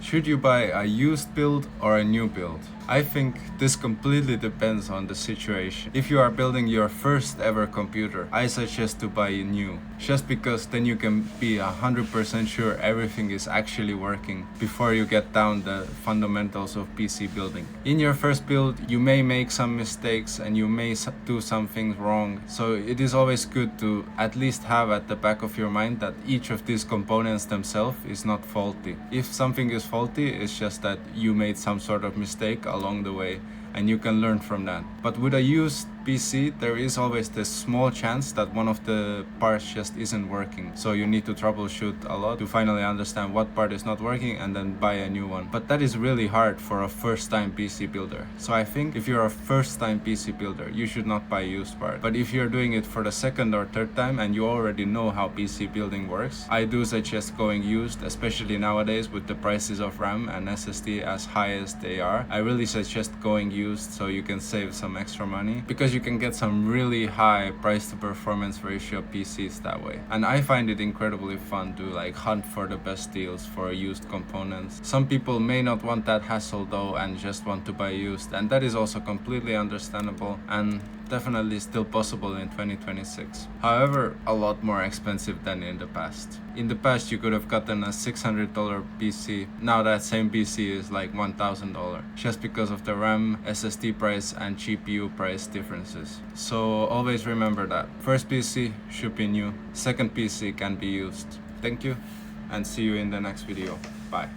Should you buy a used build or a new build? I think this completely depends on the situation. If you are building your first ever computer, I suggest to buy new, just because then you can be 100% sure everything is actually working before you get down the fundamentals of PC building. In your first build, you may make some mistakes and you may do some things wrong, so it is always good to at least have at the back of your mind that each of these components themselves is not faulty. If something is faulty, it's just that you made some sort of mistake along the way, and you can learn from that. But with a used PC, there is always this small chance that one of the parts just isn't working. So you need to troubleshoot a lot to finally understand what part is not working and then buy a new one. But that is really hard for a first-time PC builder. So I think if you're a first-time PC builder, you should not buy used parts. But if you're doing it for the second or third time and you already know how PC building works, I do suggest going used, especially nowadays with the prices of RAM and SSD as high as they are. I really suggest going used so you can save some extra money, because you can get some really high price to performance ratio PCs that way. And I find it incredibly fun to hunt for the best deals for used components. Some people may not want that hassle though and just want to buy used, and that is also completely understandable and definitely still possible in 2026. However, a lot more expensive than in the past. In the past, you could have gotten a $600 PC. Now that same PC is like $1,000, just because of the RAM, SSD price, and GPU price differences. So always remember that. First PC should be new, second PC can be used. Thank you, and see you in the next video. Bye.